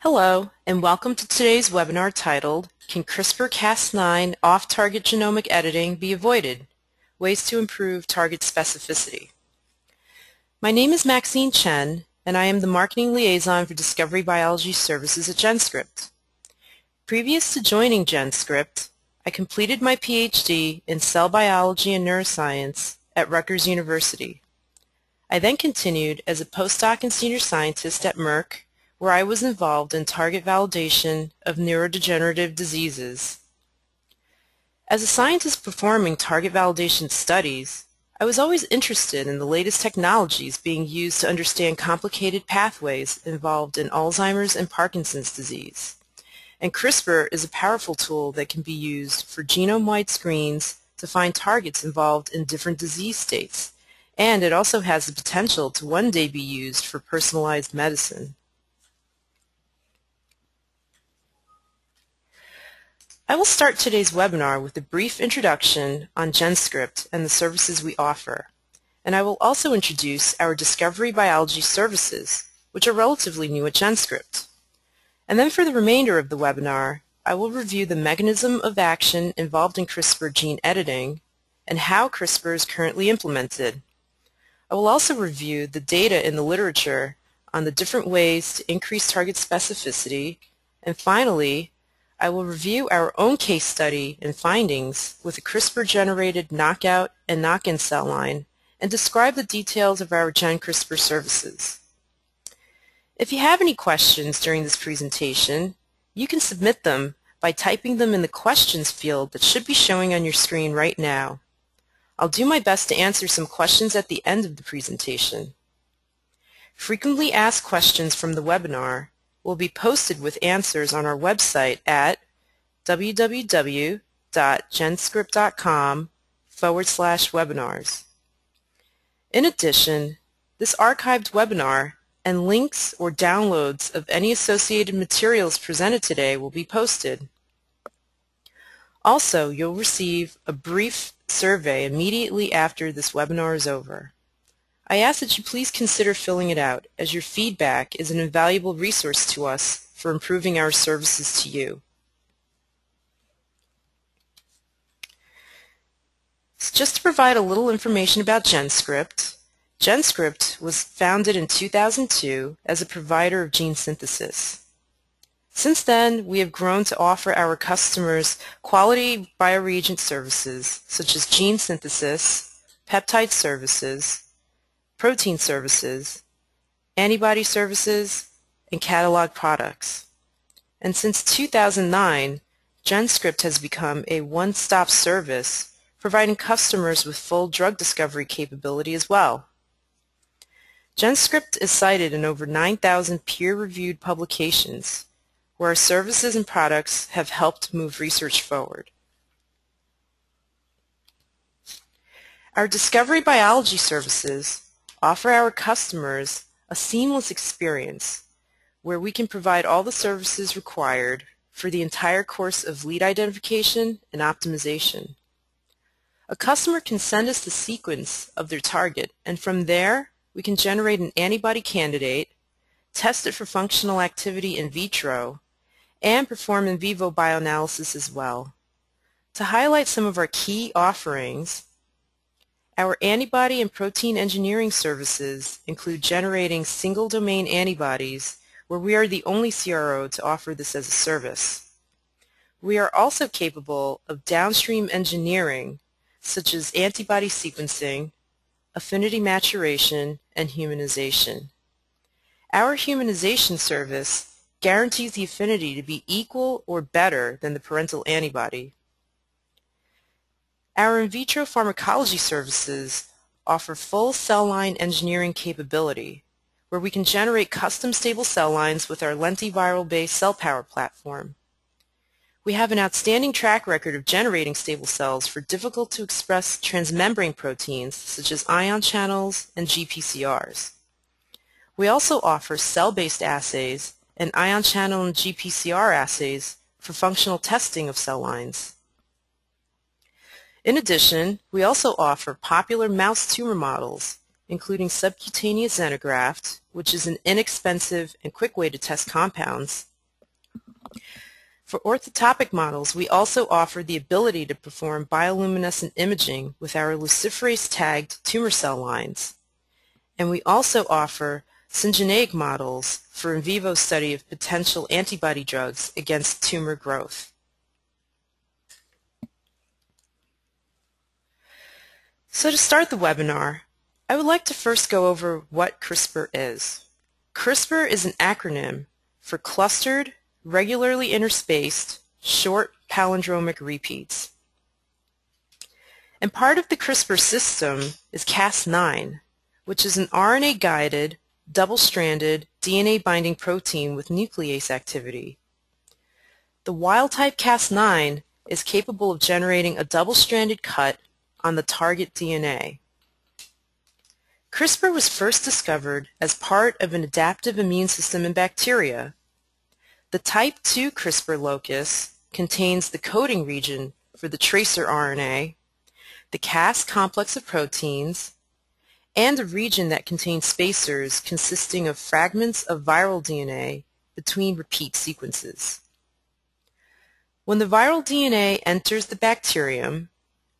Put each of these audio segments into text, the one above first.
Hello, and welcome to today's webinar titled, Can CRISPR Cas9 Off-Target Genomic Editing Be Avoided? Ways to Improve Target Specificity. My name is Maxine Chen, and I am the Marketing Liaison for Discovery Biology Services at GenScript. Previous to joining GenScript, I completed my PhD in Cell Biology and Neuroscience at Rutgers University. I then continued as a postdoc and senior scientist at Merck, where I was involved in target validation of neurodegenerative diseases. As a scientist performing target validation studies, I was always interested in the latest technologies being used to understand complicated pathways involved in Alzheimer's and Parkinson's disease. And CRISPR is a powerful tool that can be used for genome-wide screens to find targets involved in different disease states, and it also has the potential to one day be used for personalized medicine. I will start today's webinar with a brief introduction on GenScript and the services we offer, and I will also introduce our Discovery Biology services, which are relatively new at GenScript. And then for the remainder of the webinar, I will review the mechanism of action involved in CRISPR gene editing and how CRISPR is currently implemented. I will also review the data in the literature on the different ways to increase target specificity, and finally, I will review our own case study and findings with a CRISPR-generated knockout and knock-in cell line and describe the details of our GenCRISPR services. If you have any questions during this presentation, you can submit them by typing them in the questions field that should be showing on your screen right now. I'll do my best to answer some questions at the end of the presentation. Frequently asked questions from the webinar will be posted with answers on our website at www.genscript.com/webinars. In addition, this archived webinar and links or downloads of any associated materials presented today will be posted. Also, you'll receive a brief survey immediately after this webinar is over. I ask that you please consider filling it out, as your feedback is an invaluable resource to us for improving our services to you. So just to provide a little information about GenScript, GenScript was founded in 2002 as a provider of gene synthesis. Since then, we have grown to offer our customers quality bioreagent services such as gene synthesis, peptide services, protein services, antibody services, and catalog products. And since 2009, GenScript has become a one-stop service providing customers with full drug discovery capability as well. GenScript is cited in over 9,000 peer-reviewed publications where our services and products have helped move research forward. Our Discovery Biology services offer our customers a seamless experience where we can provide all the services required for the entire course of lead identification and optimization. A customer can send us the sequence of their target, and from there we can generate an antibody candidate, test it for functional activity in vitro, and perform in vivo bioanalysis as well. To highlight some of our key offerings, our antibody and protein engineering services include generating single-domain antibodies, where we are the only CRO to offer this as a service. We are also capable of downstream engineering, such as antibody sequencing, affinity maturation, and humanization. Our humanization service guarantees the affinity to be equal or better than the parental antibody. Our in vitro pharmacology services offer full cell line engineering capability, where we can generate custom stable cell lines with our lentiviral-based cell power platform. We have an outstanding track record of generating stable cells for difficult-to-express transmembrane proteins such as ion channels and GPCRs. We also offer cell-based assays and ion channel and GPCR assays for functional testing of cell lines. In addition, we also offer popular mouse tumor models, including subcutaneous xenograft, which is an inexpensive and quick way to test compounds, For orthotopic models, we also offer the ability to perform bioluminescent imaging with our luciferase-tagged tumor cell lines. And we also offer syngeneic models for in vivo study of potential antibody drugs against tumor growth. So to start the webinar, I would like to first go over what CRISPR is. CRISPR is an acronym for Clustered, Regularly Interspaced, Short Palindromic Repeats. And part of the CRISPR system is Cas9, which is an RNA-guided, double-stranded DNA-binding protein with nuclease activity. The wild-type Cas9 is capable of generating a double-stranded cut on the target DNA. CRISPR was first discovered as part of an adaptive immune system in bacteria. The type 2 CRISPR locus contains the coding region for the tracer RNA, the Cas complex of proteins, and a region that contains spacers consisting of fragments of viral DNA between repeat sequences. When the viral DNA enters the bacterium,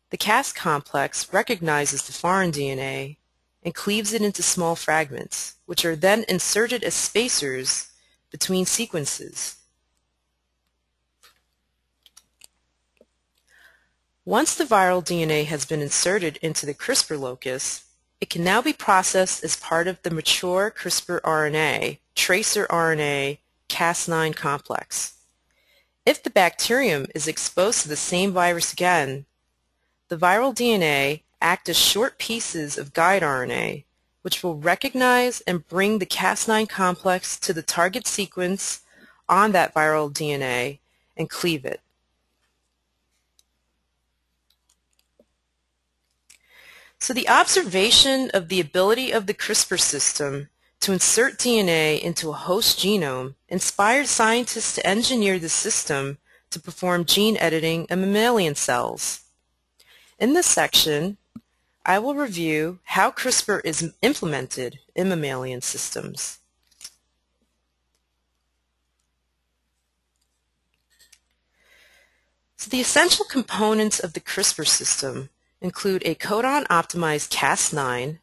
the Cas complex recognizes the foreign DNA and cleaves it into small fragments, which are then inserted as spacers between sequences. Once the viral DNA has been inserted into the CRISPR locus, it can now be processed as part of the mature CRISPR RNA, tracer RNA, Cas9 complex. If the bacterium is exposed to the same virus again, the viral DNA act as short pieces of guide RNA, which will recognize and bring the Cas9 complex to the target sequence on that viral DNA and cleave it. So the observation of the ability of the CRISPR system to insert DNA into a host genome inspired scientists to engineer the system to perform gene editing in mammalian cells. In this section, I will review how CRISPR is implemented in mammalian systems. So the essential components of the CRISPR system include a codon-optimized Cas9,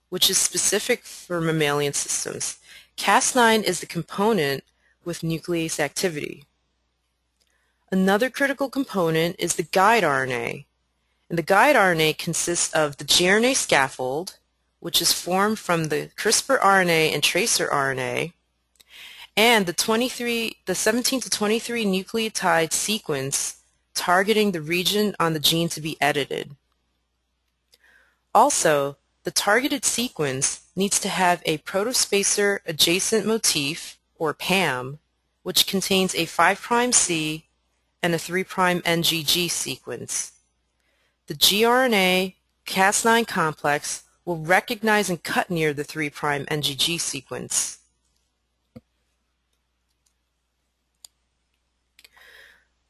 which is specific for mammalian systems. Cas9 is the component with nuclease activity. Another critical component is the guide RNA. And the guide RNA consists of the gRNA scaffold, which is formed from the CRISPR RNA and tracer RNA, and the 17 to 23 nucleotide sequence targeting the region on the gene to be edited. Also, the targeted sequence needs to have a protospacer adjacent motif, or PAM, which contains a 5' and a 3' NGG sequence. The gRNA Cas9 complex will recognize and cut near the 3' NGG sequence.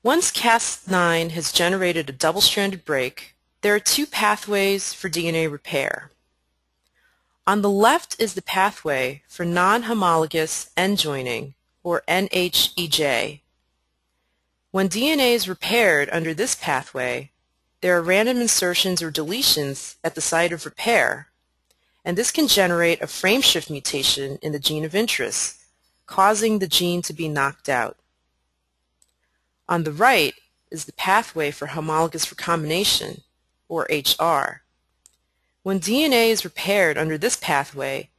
Once Cas9 has generated a double-stranded break, there are two pathways for DNA repair. On the left is the pathway for non-homologous end joining, or NHEJ. When DNA is repaired under this pathway, there are random insertions or deletions at the site of repair, and this can generate a frameshift mutation in the gene of interest, causing the gene to be knocked out. On the right is the pathway for homologous recombination, or HR. When DNA is repaired under this pathway,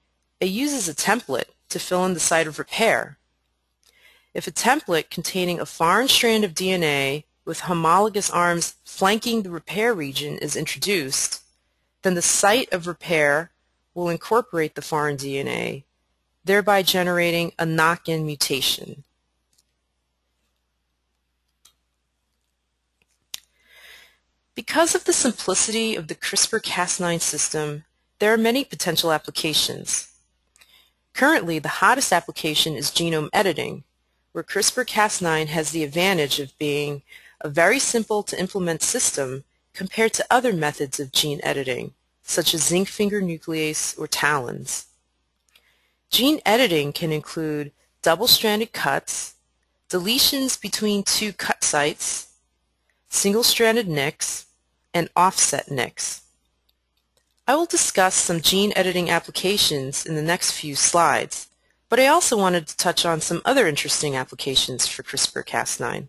it uses a template to fill in the site of repair. If a template containing a foreign strand of DNA with homologous arms flanking the repair region is introduced, then the site of repair will incorporate the foreign DNA, thereby generating a knock-in mutation. Because of the simplicity of the CRISPR Cas9 system, there are many potential applications. Currently, the hottest application is genome editing, where CRISPR Cas9 has the advantage of being a very simple to implement system compared to other methods of gene editing, such as zinc finger nuclease or TALENs. Gene editing can include double-stranded cuts, deletions between two cut sites, single-stranded nicks, and offset nicks. I will discuss some gene editing applications in the next few slides, but I also wanted to touch on some other interesting applications for CRISPR-Cas9.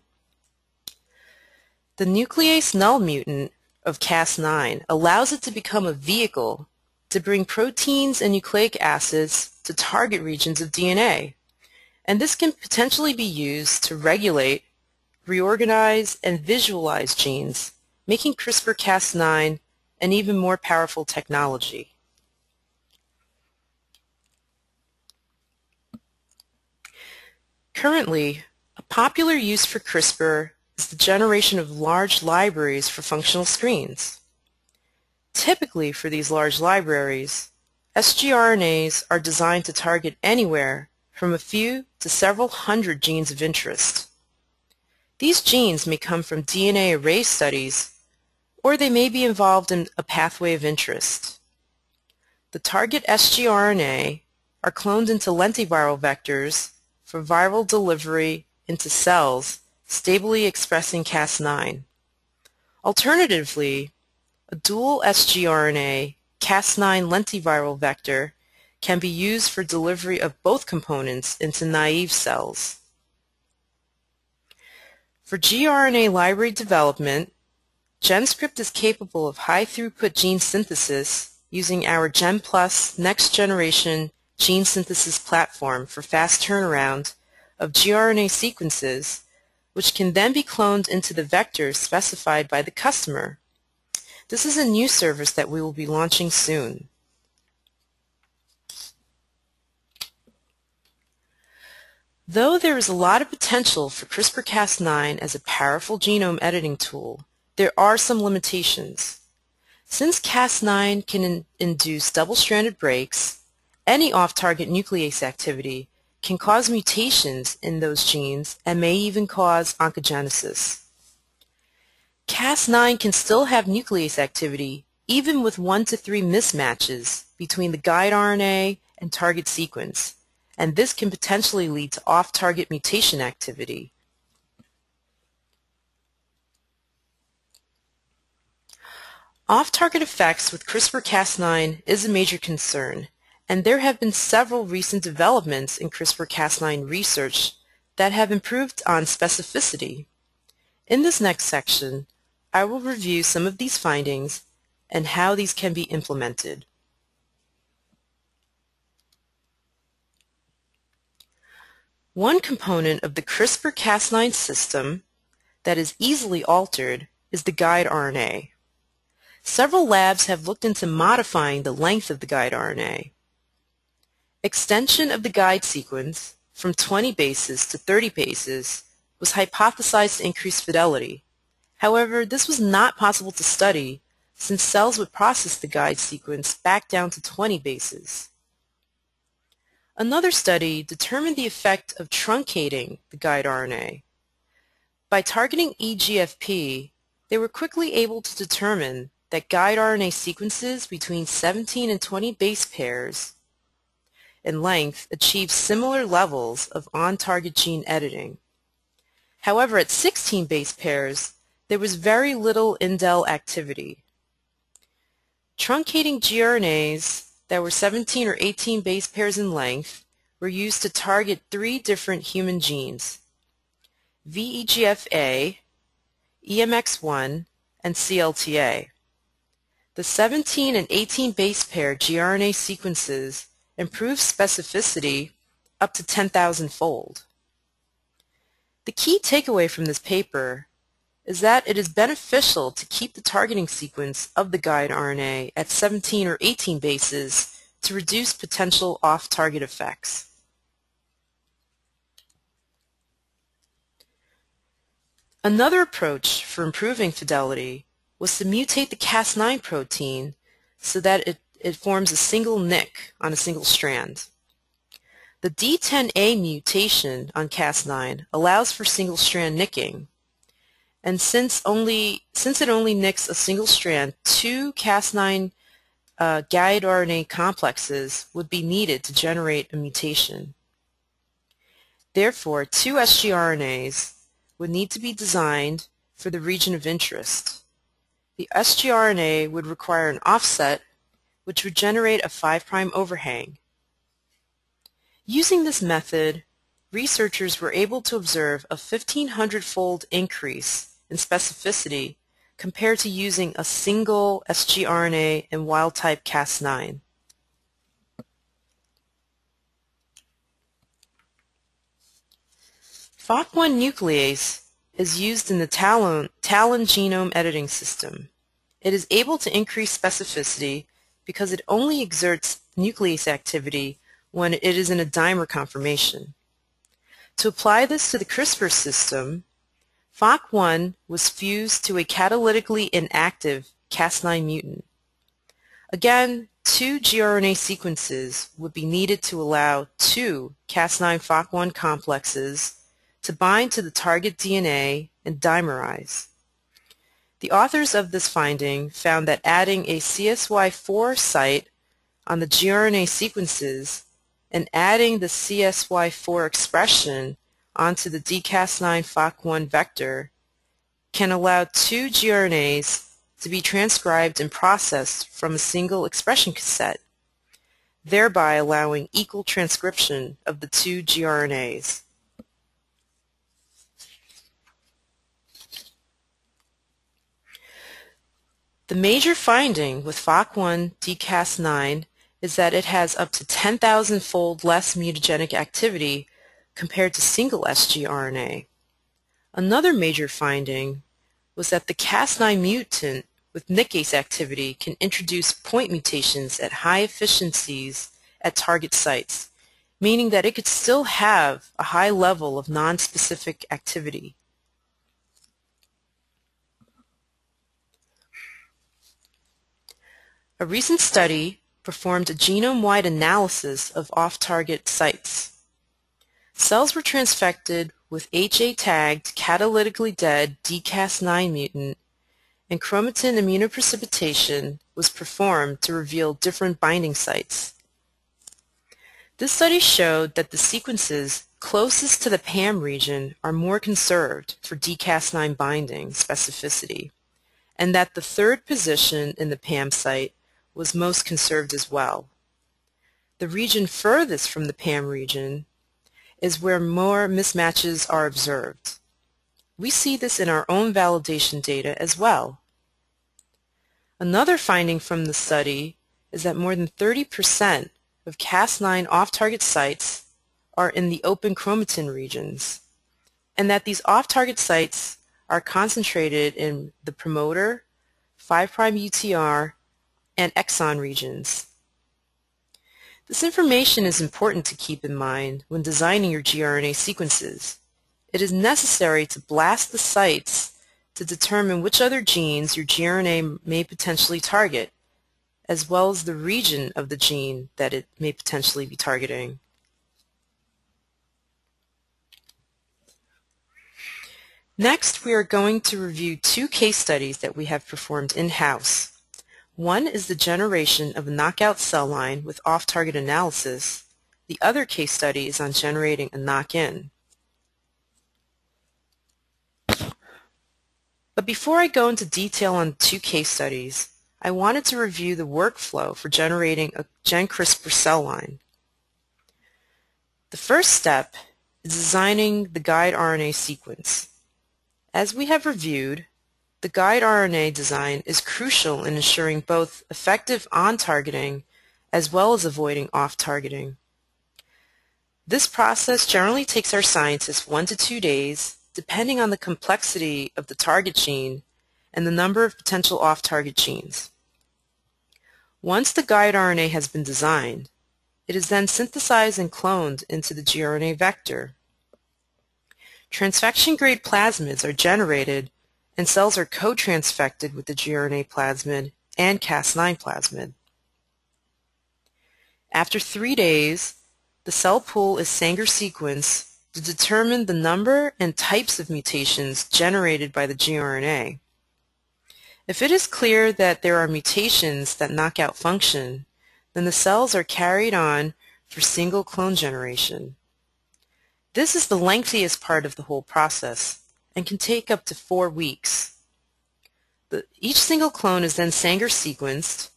The nuclease null mutant of Cas9 allows it to become a vehicle to bring proteins and nucleic acids to target regions of DNA, and this can potentially be used to regulate, reorganize, and visualize genes, making CRISPR-Cas9 an even more powerful technology. Currently, a popular use for CRISPR is the generation of large libraries for functional screens. Typically, for these large libraries, sgRNAs are designed to target anywhere from a few to several hundred genes of interest. These genes may come from DNA array studies, or they may be involved in a pathway of interest. The target sgRNA are cloned into lentiviral vectors for viral delivery into cells stably expressing Cas9. Alternatively, a dual sgRNA Cas9 lentiviral vector can be used for delivery of both components into naive cells. For gRNA library development, GenScript is capable of high-throughput gene synthesis using our GenPlus next-generation gene synthesis platform for fast turnaround of gRNA sequences, which can then be cloned into the vectors specified by the customer. This is a new service that we will be launching soon. Though there is a lot of potential for CRISPR-Cas9 as a powerful genome editing tool, there are some limitations. Since Cas9 can induce double-stranded breaks, any off-target nuclease activity can cause mutations in those genes and may even cause oncogenesis. Cas9 can still have nuclease activity even with 1 to 3 mismatches between the guide RNA and target sequence, and this can potentially lead to off-target mutation activity. Off-target effects with CRISPR-Cas9 is a major concern, and there have been several recent developments in CRISPR-Cas9 research that have improved on specificity. In this next section, I will review some of these findings and how these can be implemented. One component of the CRISPR-Cas9 system that is easily altered is the guide RNA. Several labs have looked into modifying the length of the guide RNA. Extension of the guide sequence from 20 bases to 30 bases was hypothesized to increase fidelity. However, this was not possible to study since cells would process the guide sequence back down to 20 bases. Another study determined the effect of truncating the guide RNA. By targeting EGFP, they were quickly able to determine that guide RNA sequences between 17 and 20 base pairs in length achieve similar levels of on-target gene editing. However, at 16 base pairs, there was very little indel activity. Truncating gRNAs that were 17 or 18 base pairs in length were used to target 3 different human genes: VEGF-A, EMX1, and CLTA. The 17 and 18 base pair gRNA sequences improved specificity up to 10,000-fold. The key takeaway from this paper is that it is beneficial to keep the targeting sequence of the guide RNA at 17 or 18 bases to reduce potential off-target effects. Another approach for improving fidelity was to mutate the Cas9 protein so that it forms a single nick on a single strand. The D10A mutation on Cas9 allows for single-strand nicking, and since it only nicks a single strand, 2 Cas9 guide RNA complexes would be needed to generate a mutation. Therefore, 2 sgRNAs would need to be designed for the region of interest. The sgRNA would require an offset, which would generate a 5' overhang. Using this method, researchers were able to observe a 1,500-fold increase in specificity compared to using a single sgRNA and wild-type Cas9. FOC1 nuclease is used in the Talon genome editing system. It is able to increase specificity because it only exerts nuclease activity when it is in a dimer conformation. To apply this to the CRISPR system, FOC1 was fused to a catalytically inactive Cas9 mutant. Again, 2 gRNA sequences would be needed to allow 2 Cas9 FOC1 complexes to bind to the target DNA and dimerize. The authors of this finding found that adding a CSY4 site on the gRNA sequences and adding the CSY4 expression onto the dCas9 FOC1 vector can allow 2 gRNAs to be transcribed and processed from a single expression cassette, thereby allowing equal transcription of the 2 gRNAs. The major finding with FOC1 dCas9 is that it has up to 10,000-fold less mutagenic activity compared to single sgRNA. Another major finding was that the Cas9 mutant with nickase activity can introduce point mutations at high efficiencies at target sites, meaning that it could still have a high level of nonspecific activity. A recent study performed a genome-wide analysis of off-target sites. Cells were transfected with HA-tagged catalytically dead dCas9 mutant, and chromatin immunoprecipitation was performed to reveal different binding sites. This study showed that the sequences closest to the PAM region are more conserved for dCas9 binding specificity, and that the third position in the PAM site was most conserved as well. The region furthest from the PAM region is where more mismatches are observed. We see this in our own validation data as well. Another finding from the study is that more than 30% of Cas9 off-target sites are in the open chromatin regions, and that these off-target sites are concentrated in the promoter, 5' UTR, and exon regions. This information is important to keep in mind when designing your gRNA sequences. It is necessary to blast the sites to determine which other genes your gRNA may potentially target, as well as the region of the gene that it may potentially be targeting. Next, we are going to review 2 case studies that we have performed in-house. One is the generation of a knockout cell line with off-target analysis. The other case study is on generating a knock-in. But before I go into detail on 2 case studies, I wanted to review the workflow for generating a GenCRISPR cell line. The first step is designing the guide RNA sequence. As we have reviewed, the guide RNA design is crucial in ensuring both effective on-targeting as well as avoiding off-targeting. This process generally takes our scientists 1 to 2 days, depending on the complexity of the target gene and the number of potential off-target genes. Once the guide RNA has been designed, it is then synthesized and cloned into the gRNA vector. Transfection-grade plasmids are generated and cells are co-transfected with the gRNA plasmid and Cas9 plasmid. After 3 days, the cell pool is Sanger sequenced to determine the number and types of mutations generated by the gRNA. If it is clear that there are mutations that knock out function, then the cells are carried on for single clone generation. This is the lengthiest part of the whole process and can take up to 4 weeks. Each single clone is then Sanger sequenced,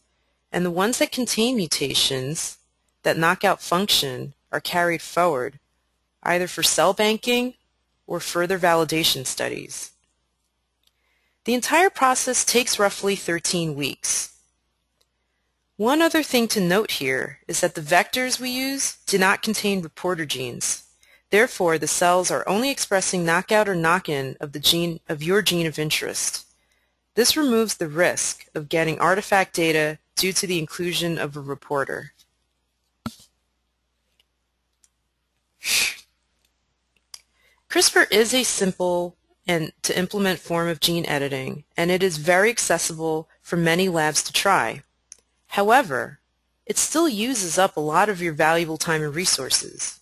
and the ones that contain mutations that knock out function are carried forward, either for cell banking or further validation studies. The entire process takes roughly 13 weeks. One other thing to note here is that the vectors we use do not contain reporter genes. Therefore, the cells are only expressing knockout or knock-in of your gene of interest. This removes the risk of getting artifact data due to the inclusion of a reporter. CRISPR is a simple and to implement form of gene editing, and it is very accessible for many labs to try. However, it still uses up a lot of your valuable time and resources.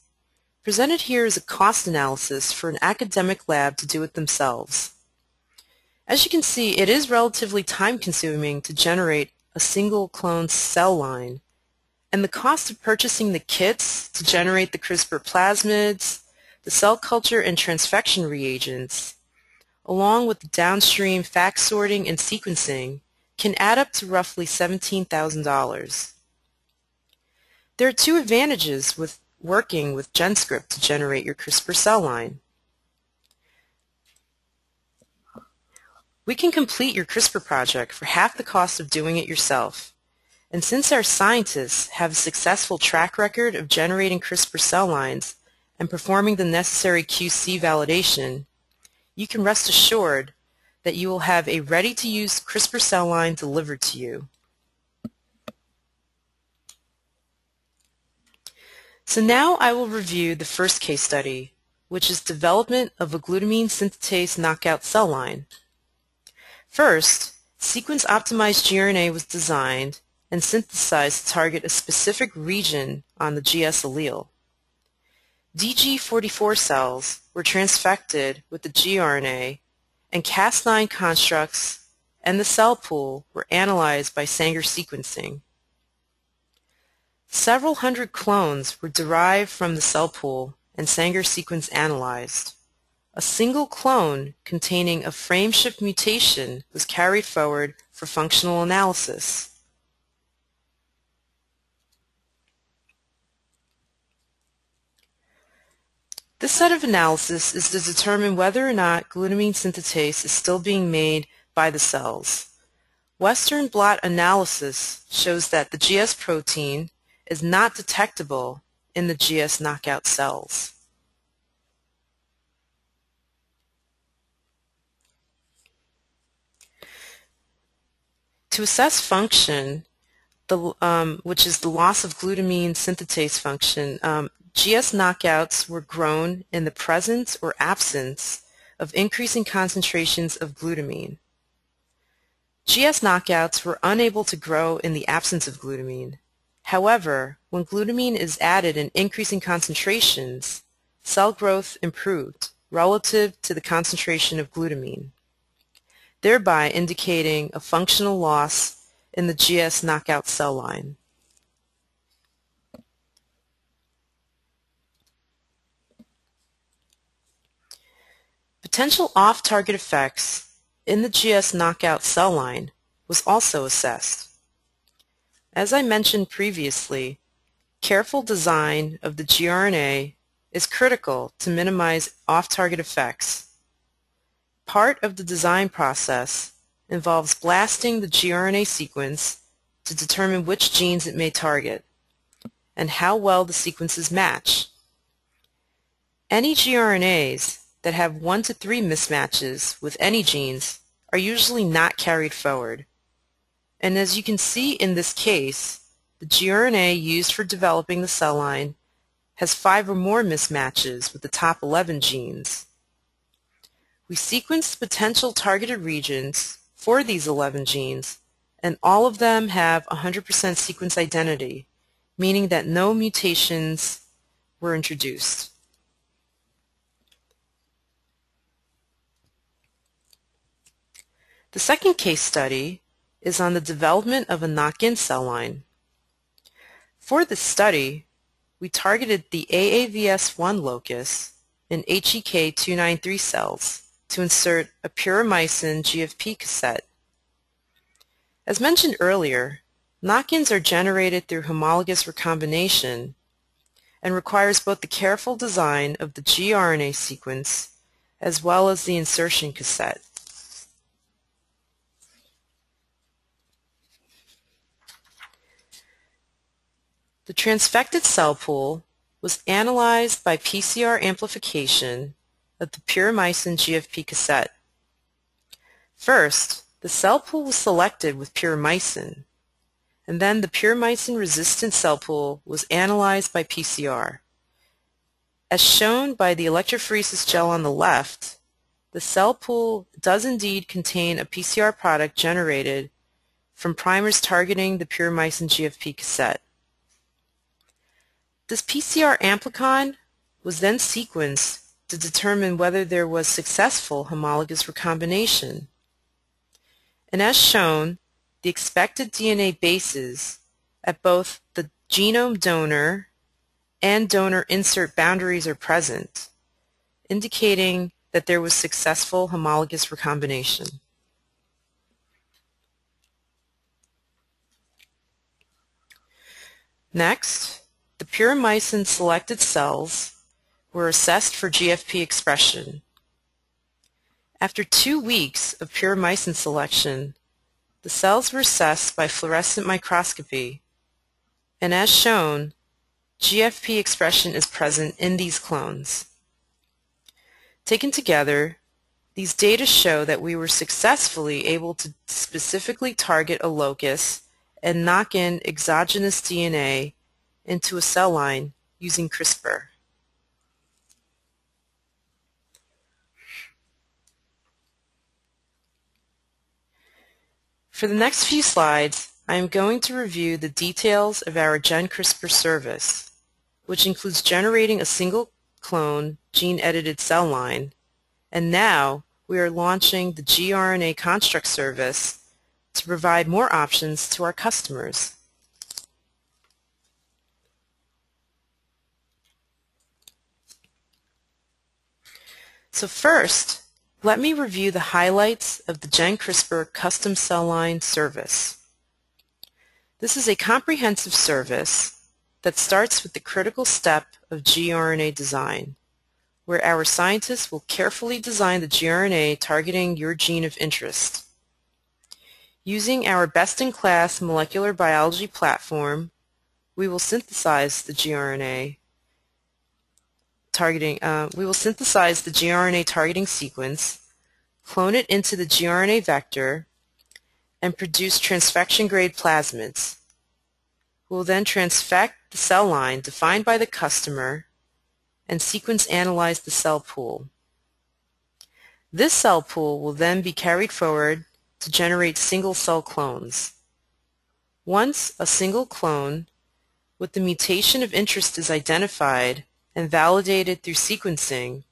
Presented here is a cost analysis for an academic lab to do it themselves. As you can see, it is relatively time-consuming to generate a single clone cell line, and the cost of purchasing the kits to generate the CRISPR plasmids, the cell culture and transfection reagents, along with the downstream fax sorting and sequencing, can add up to roughly $17,000. There are 2 advantages with working with GenScript to generate your CRISPR cell line. We can complete your CRISPR project for half the cost of doing it yourself. And since our scientists have a successful track record of generating CRISPR cell lines and performing the necessary QC validation, you can rest assured that you will have a ready-to-use CRISPR cell line delivered to you. So now I will review the first case study, which is development of a glutamine synthetase knockout cell line. First, sequence-optimized gRNA was designed and synthesized to target a specific region on the GS allele. DG44 cells were transfected with the gRNA, and Cas9 constructs and the cell pool were analyzed by Sanger sequencing. Several hundred clones were derived from the cell pool and Sanger sequence analyzed. A single clone containing a frameshift mutation was carried forward for functional analysis. This set of analysis is to determine whether or not glutamine synthetase is still being made by the cells. Western blot analysis shows that the GS protein is not detectable in the GS knockout cells. To assess function, which is the loss of glutamine synthetase function, GS knockouts were grown in the presence or absence of increasing concentrations of glutamine. GS knockouts were unable to grow in the absence of glutamine. However, when glutamine is added in increasing concentrations, cell growth improved relative to the concentration of glutamine, thereby indicating a functional loss in the GS knockout cell line. Potential off-target effects in the GS knockout cell line was also assessed. As I mentioned previously, careful design of the gRNA is critical to minimize off-target effects. Part of the design process involves blasting the gRNA sequence to determine which genes it may target and how well the sequences match. Any gRNAs that have 1 to 3 mismatches with any genes are usually not carried forward. And as you can see in this case, the gRNA used for developing the cell line has 5 or more mismatches with the top 11 genes. We sequenced potential targeted regions for these 11 genes, and all of them have 100% sequence identity, meaning that no mutations were introduced. The second case study is on the development of a knock-in cell line. For this study, we targeted the AAVS1 locus in HEK293 cells to insert a puromycin GFP cassette. As mentioned earlier, knock-ins are generated through homologous recombination and requires both the careful design of the gRNA sequence as well as the insertion cassette. The transfected cell pool was analyzed by PCR amplification of the puromycin GFP cassette. First, the cell pool was selected with puromycin, and then the puromycin-resistant cell pool was analyzed by PCR. As shown by the electrophoresis gel on the left, the cell pool does indeed contain a PCR product generated from primers targeting the puromycin GFP cassette. This PCR amplicon was then sequenced to determine whether there was successful homologous recombination. And as shown, the expected DNA bases at both the genome donor and donor insert boundaries are present, indicating that there was successful homologous recombination. Next, the puromycin selected cells were assessed for GFP expression. After 2 weeks of puromycin selection, the cells were assessed by fluorescent microscopy, and as shown, GFP expression is present in these clones. Taken together, these data show that we were successfully able to specifically target a locus and knock in exogenous DNA into a cell line using CRISPR. For the next few slides, I am going to review the details of our GenCRISPR service, which includes generating a single clone gene-edited cell line, and now we are launching the gRNA construct service to provide more options to our customers. So first, let me review the highlights of the GenCRISPR custom cell line service. This is a comprehensive service that starts with the critical step of gRNA design, where our scientists will carefully design the gRNA targeting your gene of interest. Using our best-in-class molecular biology platform, we will synthesize the gRNA targeting sequence, clone it into the gRNA vector, and produce transfection-grade plasmids. We will then transfect the cell line defined by the customer and sequence analyze the cell pool. This cell pool will then be carried forward to generate single-cell clones. Once a single clone with the mutation of interest is identified and validated through sequencing,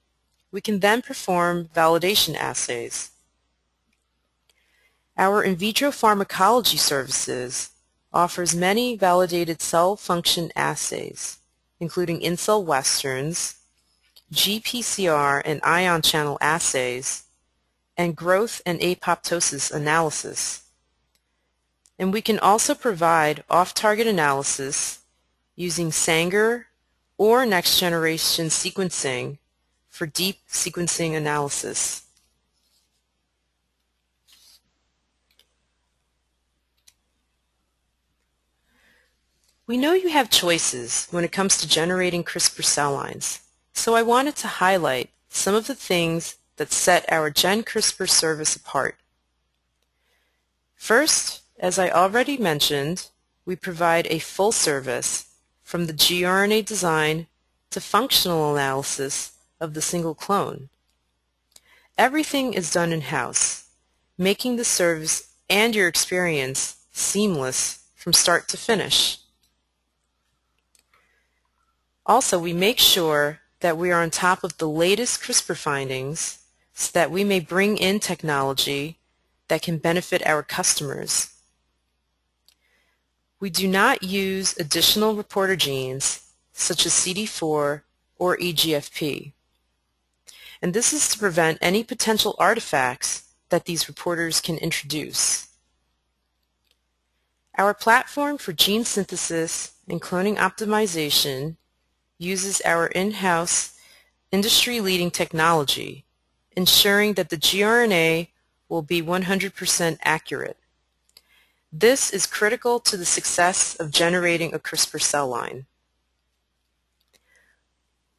we can then perform validation assays. Our in vitro pharmacology services offers many validated cell function assays, including in-cell westerns, GPCR and ion channel assays, and growth and apoptosis analysis. And we can also provide off-target analysis using Sanger or next-generation sequencing for deep sequencing analysis. We know you have choices when it comes to generating CRISPR cell lines, so I wanted to highlight some of the things that set our GenCRISPR service apart. First, as I already mentioned, we provide a full service from the gRNA design to functional analysis of the single clone. Everything is done in-house, making the service and your experience seamless from start to finish. Also, we make sure that we are on top of the latest CRISPR findings so that we may bring in technology that can benefit our customers. We do not use additional reporter genes such as CD4 or EGFP. and this is to prevent any potential artifacts that these reporters can introduce. Our platform for gene synthesis and cloning optimization uses our in-house industry-leading technology, ensuring that the gRNA will be 100% accurate. This is critical to the success of generating a CRISPR cell line.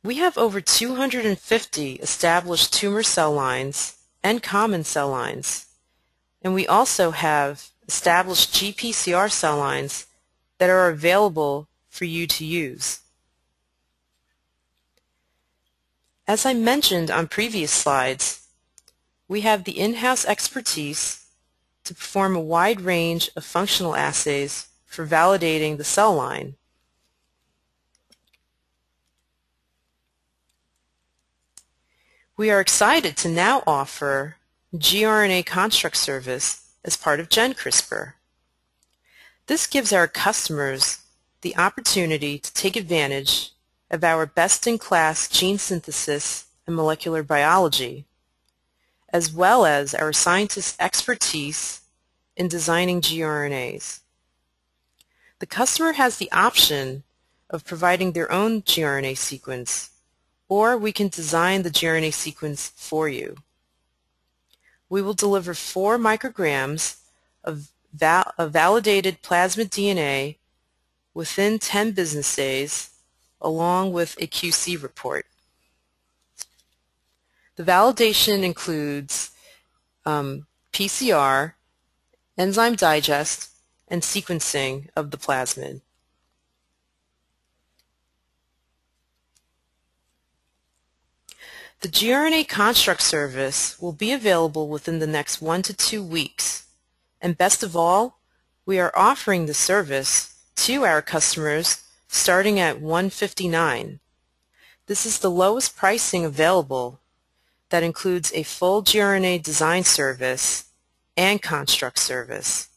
We have over 250 established tumor cell lines and common cell lines, and we also have established GPCR cell lines that are available for you to use. As I mentioned on previous slides, we have the in-house expertise to perform a wide range of functional assays for validating the cell line. We are excited to now offer gRNA construct service as part of GenCRISPR. This gives our customers the opportunity to take advantage of our best-in-class gene synthesis and molecular biology, as well as our scientists' expertise in designing gRNAs. The customer has the option of providing their own gRNA sequence, or we can design the gRNA sequence for you. We will deliver 4 micrograms of validated plasmid DNA within 10 business days, along with a QC report. The validation includes PCR, enzyme digest, and sequencing of the plasmid. The gRNA construct service will be available within the next 1 to 2 weeks. And best of all, we are offering the service to our customers starting at $159. This is the lowest pricing available that includes a full gRNA design service and construct service.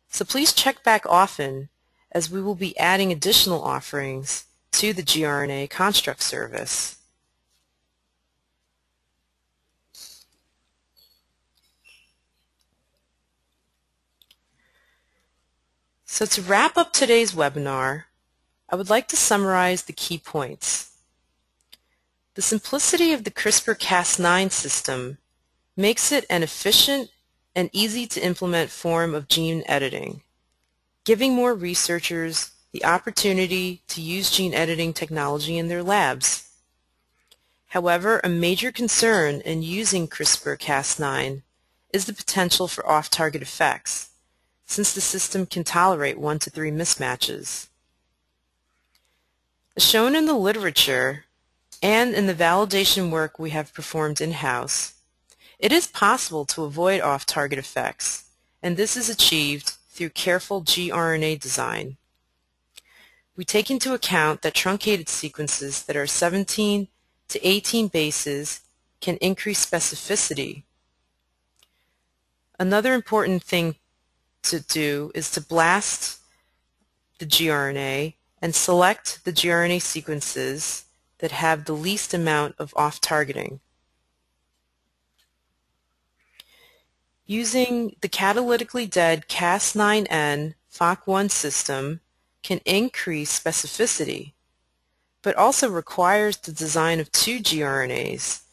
So please check back often, as we will be adding additional offerings to the gRNA construct service. So to wrap up today's webinar, I would like to summarize the key points. The simplicity of the CRISPR Cas9 system makes it an efficient and easy to implement form of gene editing, giving more researchers the opportunity to use gene editing technology in their labs. However, a major concern in using CRISPR Cas9 is the potential for off-target effects, since the system can tolerate 1 to 3 mismatches. As shown in the literature and in the validation work we have performed in-house, it is possible to avoid off-target effects, and this is achieved through careful gRNA design. We take into account that truncated sequences that are 17 to 18 bases can increase specificity. Another important thing to do is to blast the gRNA and select the gRNA sequences that have the least amount of off-targeting. Using the catalytically dead Cas9n FOC1 system can increase specificity, but also requires the design of 2 gRNAs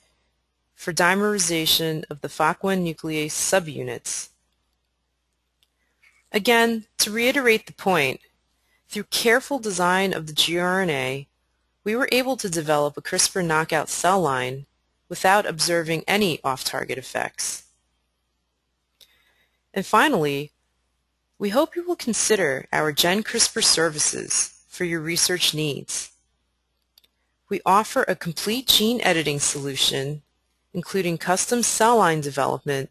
for dimerization of the FOC1 nuclease subunits. Again, to reiterate the point, through careful design of the gRNA, we were able to develop a CRISPR knockout cell line without observing any off-target effects. And finally, we hope you will consider our GenCRISPR services for your research needs. We offer a complete gene editing solution, including custom cell line development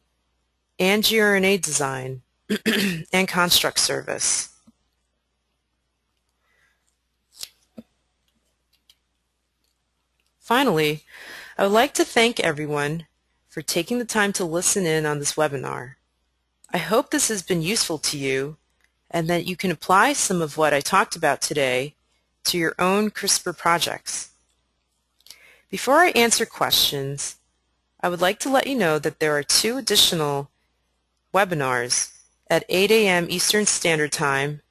and gRNA design and construct service. Finally, I would like to thank everyone for taking the time to listen in on this webinar. I hope this has been useful to you and that you can apply some of what I talked about today to your own CRISPR projects. Before I answer questions, I would like to let you know that there are 2 additional webinars at 8 a.m. Eastern Standard Time,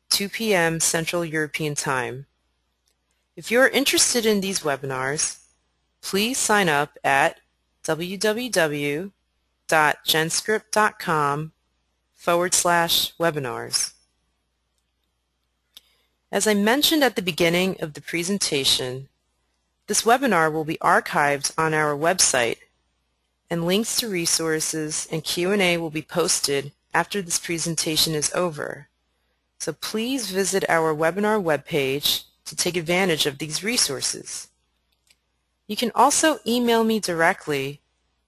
2 p.m. Central European Time. If you are interested in these webinars, please sign up at www.genscript.com/webinars. As I mentioned at the beginning of the presentation, this webinar will be archived on our website, and links to resources and Q&A will be posted after this presentation is over. So please visit our webinar webpage to take advantage of these resources. You can also email me directly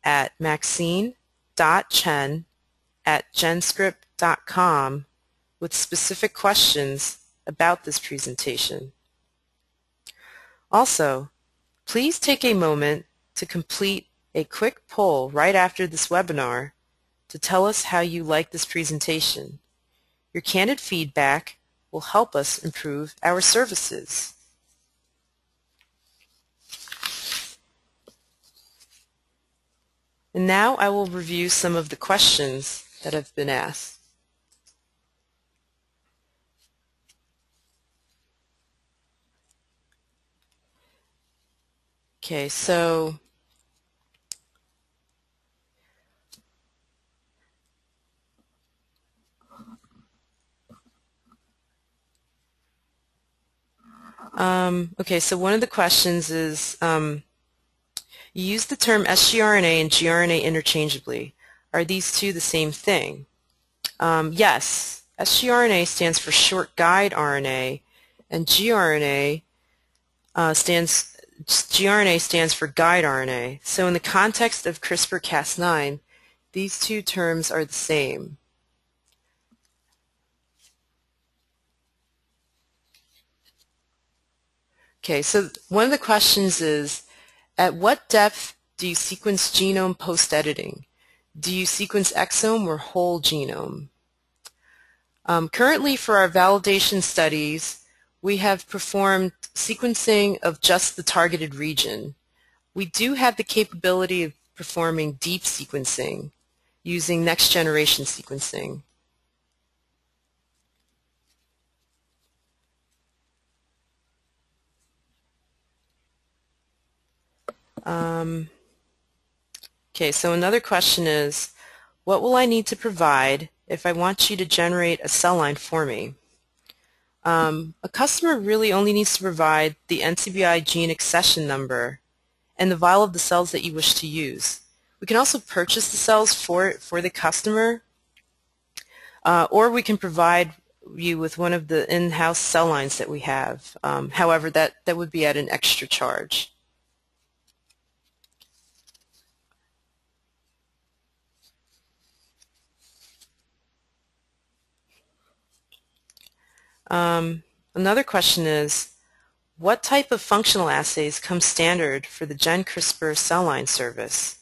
at maxine.chen@genscript.com with specific questions about this presentation. Also, please take a moment to complete a quick poll right after this webinar to tell us how you like this presentation. Your candid feedback will help us improve our services. And now I will review some of the questions that have been asked. Okay, so one of the questions is, you use the term sgRNA and gRNA interchangeably. Are these two the same thing? Yes, sgRNA stands for short guide RNA, and gRNA stands for guide RNA. So in the context of CRISPR Cas9, these two terms are the same. Okay, so one of the questions is, at what depth do you sequence genome post-editing? Do you sequence exome or whole genome? Currently, for our validation studies, we have performed sequencing of just the targeted region. We do have the capability of performing deep sequencing using next-generation sequencing. Okay, so another question is, what will I need to provide if I want you to generate a cell line for me? A customer really only needs to provide the NCBI gene accession number and the vial of the cells that you wish to use. We can also purchase the cells for the customer, or we can provide you with one of the in-house cell lines that we have. However, that would be at an extra charge. Another question is, what type of functional assays come standard for the GenCRISPR cell line service?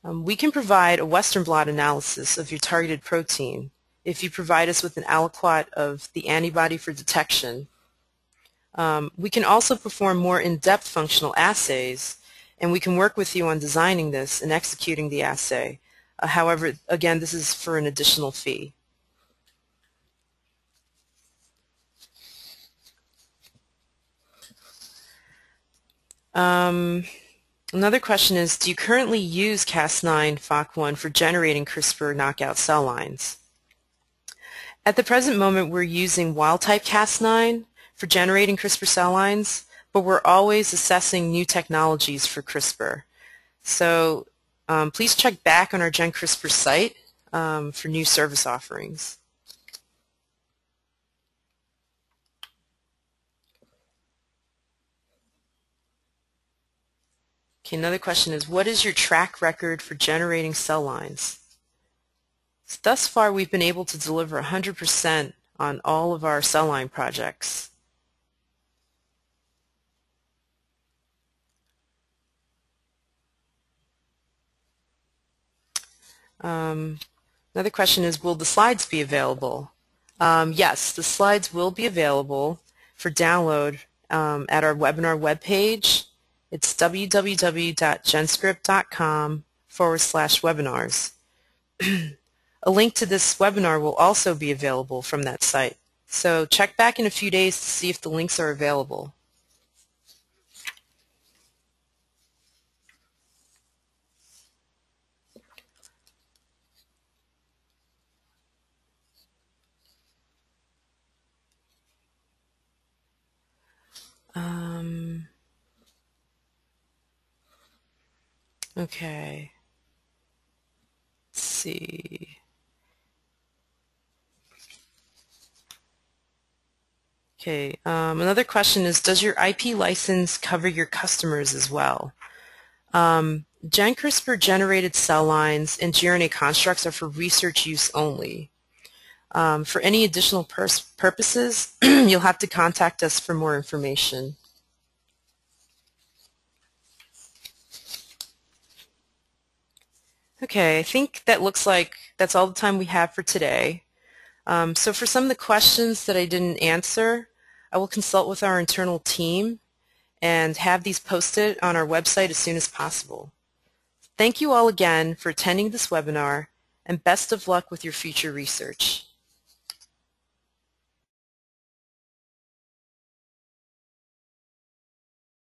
We can provide a Western blot analysis of your targeted protein if you provide us with an aliquot of the antibody for detection. We can also perform more in-depth functional assays, and we can work with you on designing this and executing the assay. However, again, this is for an additional fee. Another question is, do you currently use Cas9 FOC1 for generating CRISPR knockout cell lines? At the present moment, we're using wild-type Cas9 for generating CRISPR cell lines, but we're always assessing new technologies for CRISPR. So please check back on our GenCRISPR site for new service offerings. Okay, another question is, what is your track record for generating cell lines? So thus far, we've been able to deliver 100% on all of our cell line projects. Another question is, will the slides be available? Yes, the slides will be available for download at our webinar webpage. It's www.genscript.com/webinars. A link to this webinar will also be available from that site. So check back in a few days to see if the links are available. Okay. Let's see. Okay, another question is, does your IP license cover your customers as well? GenCRISPR generated cell lines and gRNA constructs are for research use only. For any additional purposes, you'll have to contact us for more information. Okay, I think that looks like that's all the time we have for today. So for some of the questions that I didn't answer, I will consult with our internal team and have these posted on our website as soon as possible. Thank you all again for attending this webinar, and best of luck with your future research.